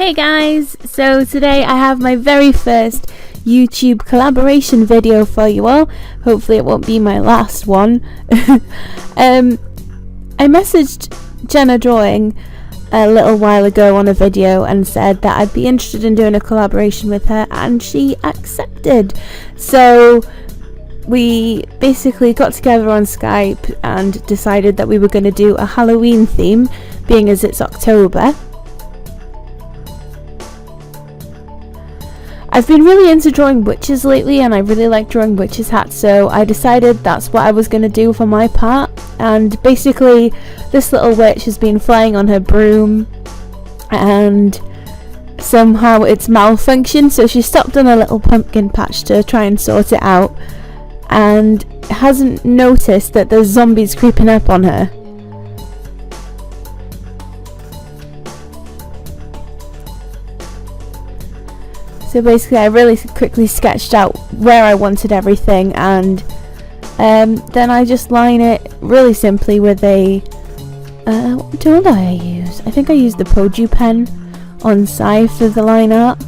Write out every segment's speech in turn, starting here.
Hey guys, so today I have my very first YouTube collaboration video for you all. Hopefully it won't be my last one. I messaged Jenna.drawing a little while ago on a video and said that I'd be interested in doing a collaboration with her, and she accepted. So we basically got together on Skype and decided that we were going to do a Halloween theme, being as it's October. I've been really into drawing witches lately, and I really like drawing witches hats, so I decided that's what I was going to do for my part. And basically this little witch has been flying on her broom and somehow it's malfunctioned, so she stopped on a little pumpkin patch to try and sort it out and hasn't noticed that there's zombies creeping up on her. So basically I really quickly sketched out where I wanted everything, and then I just line it really simply with a what tool did I use? I think I used the Poju pen on side for the line art.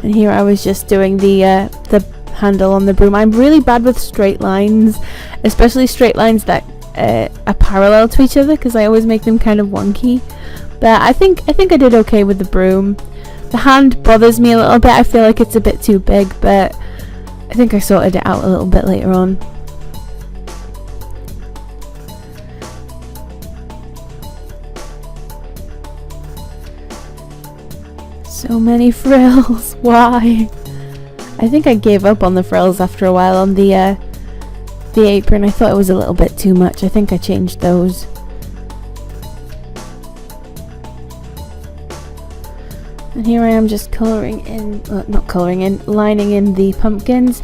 And here I was just doing the handle on the broom. I'm really bad with straight lines, especially straight lines that are parallel to each other, because I always make them kind of wonky. But I think I did okay with the broom. The hand bothers me a little bit. I feel like it's a bit too big, but I think I sorted it out a little bit later on. So many frills, why? I think I gave up on the frills after a while on the apron. I thought it was a little bit too much. I think I changed those. And here I am just lining in the pumpkins.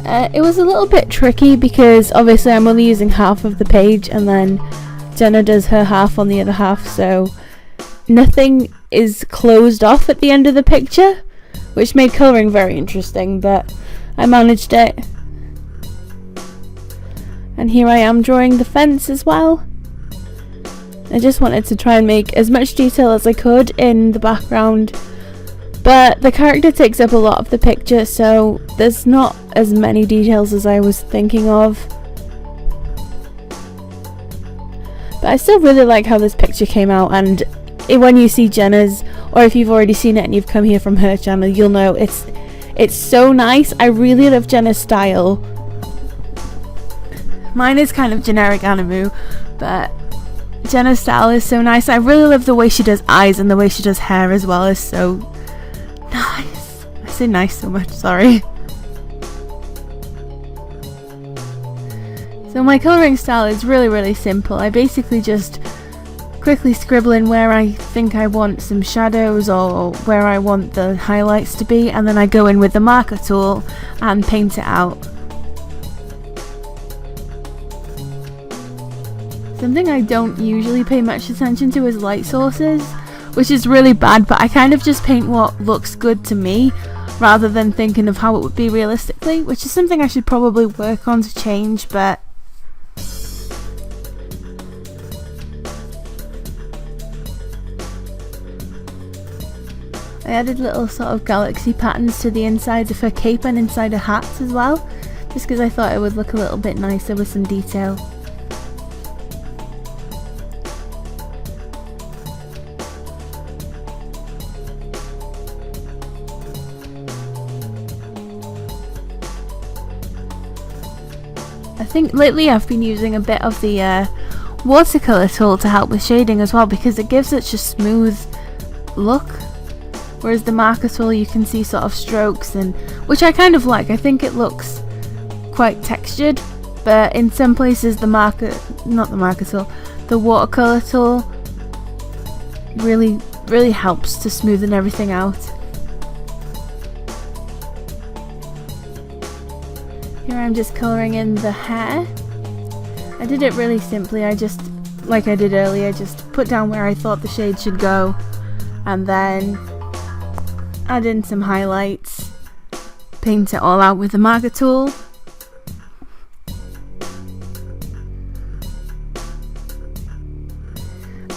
It was a little bit tricky because obviously I'm only using half of the page, and then Jenna does her half on the other half, so nothing is closed off at the end of the picture, which made colouring very interesting, but I managed it. And here I am drawing the fence as well. I just wanted to try and make as much detail as I could in the background, but the character takes up a lot of the picture, so there's not as many details as I was thinking of. But I still really like how this picture came out, and when you see Jenna's, or if you've already seen it and you've come here from her channel, you'll know it's so nice. I really love Jenna's style. Mine is kind of generic anime, but Jenna's style is so nice. I really love the way she does eyes, and the way she does hair as well is so nice. I say nice so much, sorry. So my colouring style is really simple. I basically just quickly scribble in where I think I want some shadows or where I want the highlights to be, and then I go in with the marker tool and paint it out. Something I don't usually pay much attention to is light sources, which is really bad, but I kind of just paint what looks good to me rather than thinking of how it would be realistically, which is something I should probably work on to change, but I added little sort of galaxy patterns to the insides of her cape and inside her hats as well, just because I thought it would look a little bit nicer with some detail. I think lately I've been using a bit of the watercolour tool to help with shading as well, because it gives such a smooth look. Whereas the marker tool, you can see sort of strokes, and which I kind of like. I think it looks quite textured, but in some places the watercolour tool really helps to smoothen everything out. Here I'm just colouring in the hair. I did it really simply. I just like I did earlier, just put down where I thought the shade should go, and then add in some highlights, paint it all out with the marker tool.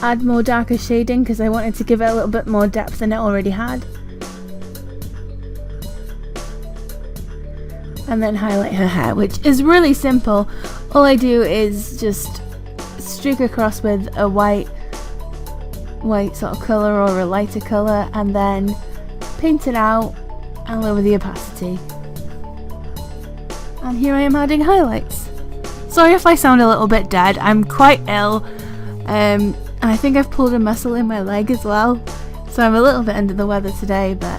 Add more darker shading because I wanted to give it a little bit more depth than it already had. And then highlight her hair, which is really simple. All I do is just streak across with a white sort of colour or a lighter colour, and then paint it out and lower the opacity. And here I am adding highlights. Sorry if I sound a little bit dead, I'm quite ill. And I think I've pulled a muscle in my leg as well, so I'm a little bit under the weather today, but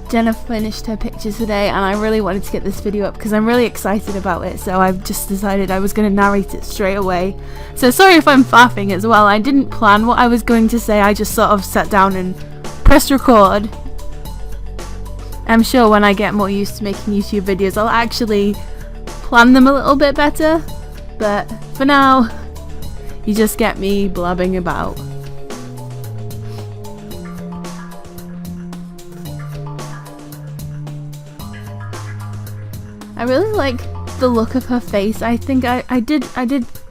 Jenna finished her pictures today and I really wanted to get this video up because I'm really excited about it, so I've just decided I was going to narrate it straight away. So sorry if I'm faffing as well, I didn't plan what I was going to say, I just sort of sat down and pressed record. I'm sure when I get more used to making YouTube videos I'll actually plan them a little bit better, but for now you just get me blabbing about. I really like the look of her face. I think I did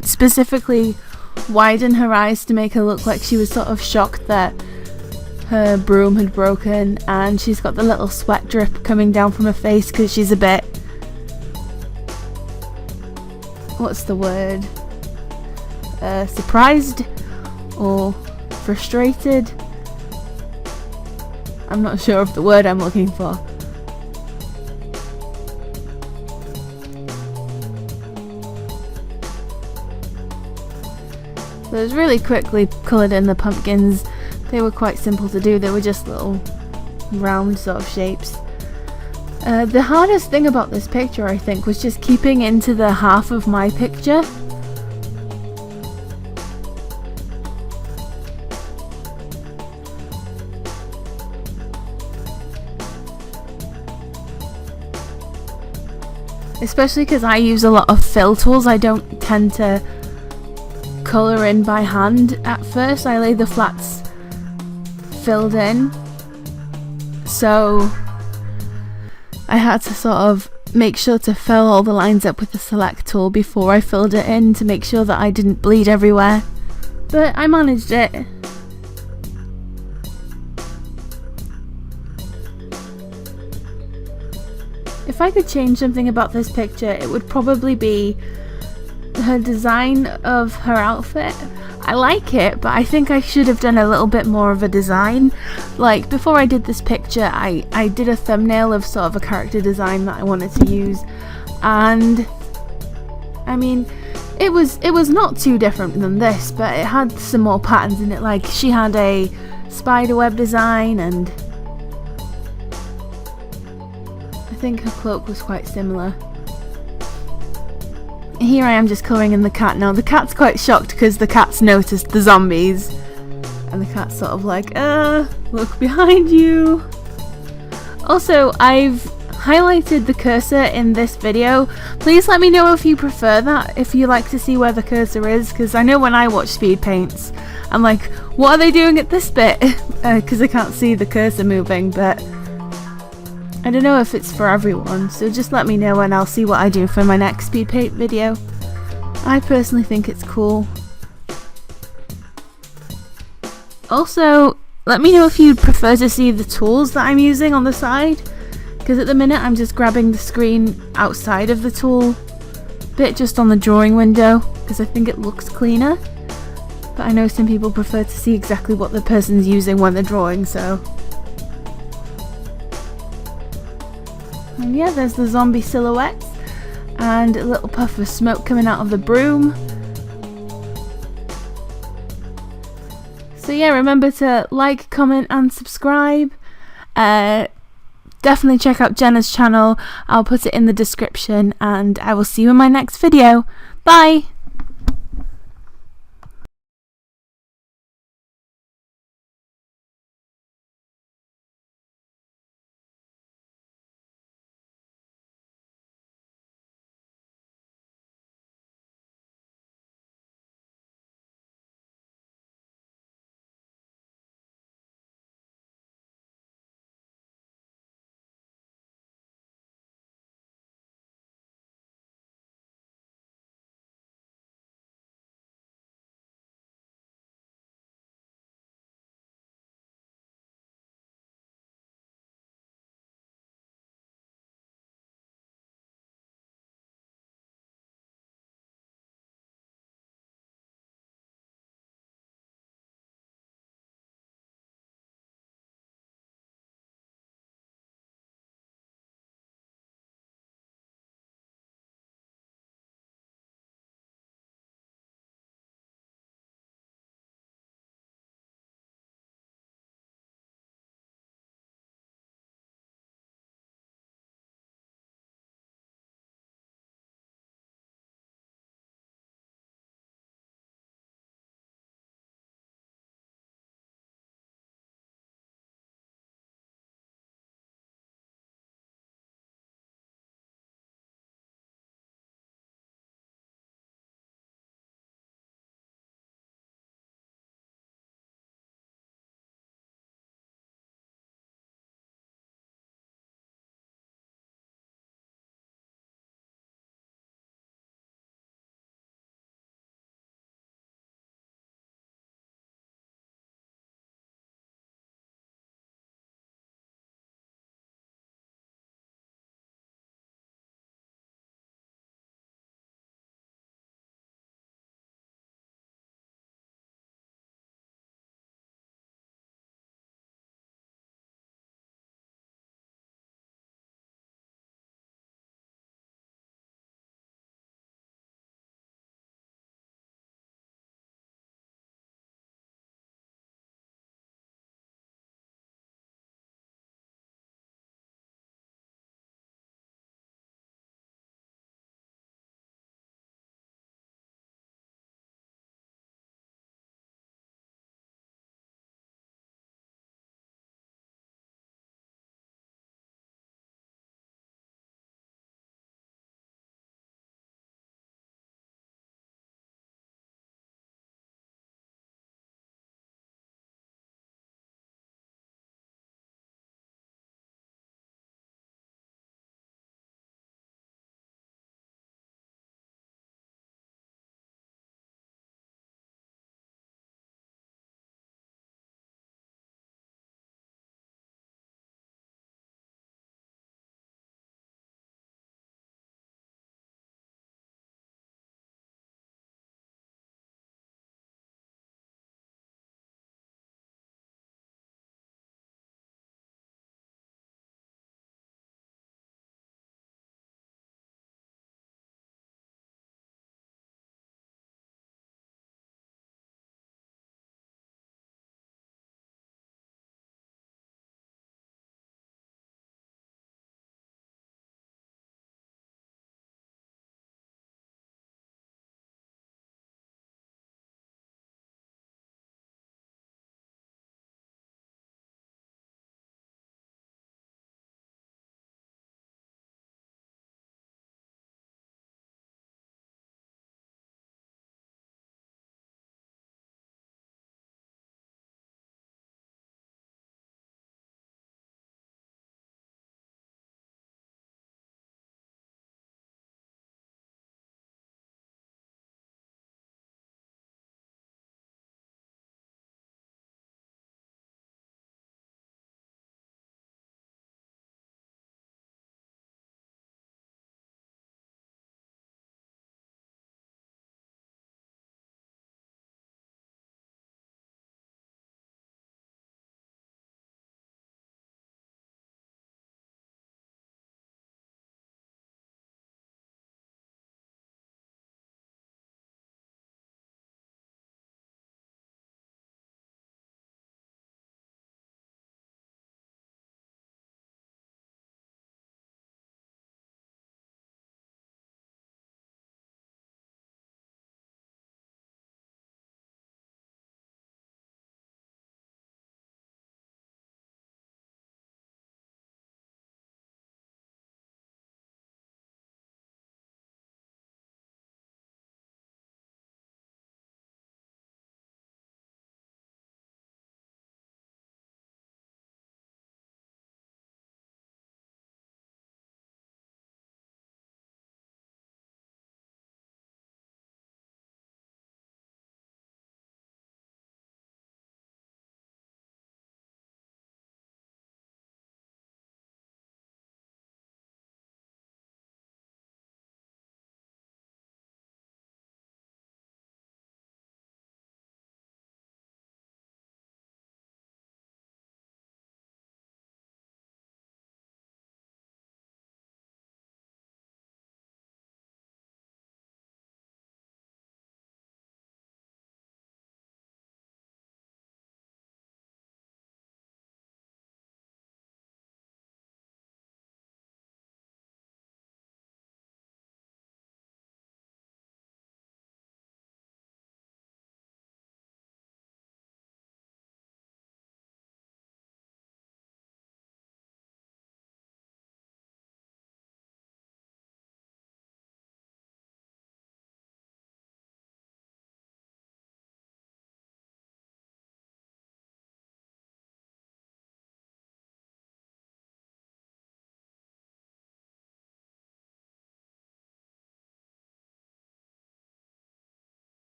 specifically widen her eyes to make her look like she was sort of shocked that her broom had broken, and she's got the little sweat drip coming down from her face because she's a bit, what's the word? Surprised or frustrated. I'm not sure of the word I'm looking for. So it was really quickly coloured in the pumpkins. They were quite simple to do, they were just little round sort of shapes. The hardest thing about this picture I think was just keeping into the half of my picture. Especially because I use a lot of fill tools, I don't tend to colour in by hand at first. I lay the flats filled in, so I had to sort of make sure to fill all the lines up with the select tool before I filled it in to make sure that I didn't bleed everywhere, but I managed it. If I could change something about this picture, it would probably be her design of her outfit. I like it, but I think I should have done a little bit more of a design. Like, before I did this picture, I did a thumbnail of sort of a character design that I wanted to use, and I mean, it was not too different than this, but it had some more patterns in it. Like, she had a spiderweb design, and I think her cloak was quite similar. Here I am just colouring in the cat now. The cat's quite shocked because the cat's noticed the zombies, and the cat's sort of like, look behind you. Also, I've highlighted the cursor in this video. Please let me know if you prefer that, if you like to see where the cursor is, because I know when I watch speed paints I'm like, what are they doing at this bit? Because I can't see the cursor moving, but I don't know if it's for everyone, so just let me know and I'll see what I do for my next speed paint video. I personally think it's cool. Also, let me know if you'd prefer to see the tools that I'm using on the side, because at the minute I'm just grabbing the screen outside of the tool bit, just on the drawing window, because I think it looks cleaner. But I know some people prefer to see exactly what the person's using when they're drawing, so. And yeah, there's the zombie silhouettes and a little puff of smoke coming out of the broom. So yeah, remember to like, comment and subscribe. Definitely check out Jenna's channel. I'll put it in the description, and I will see you in my next video. Bye!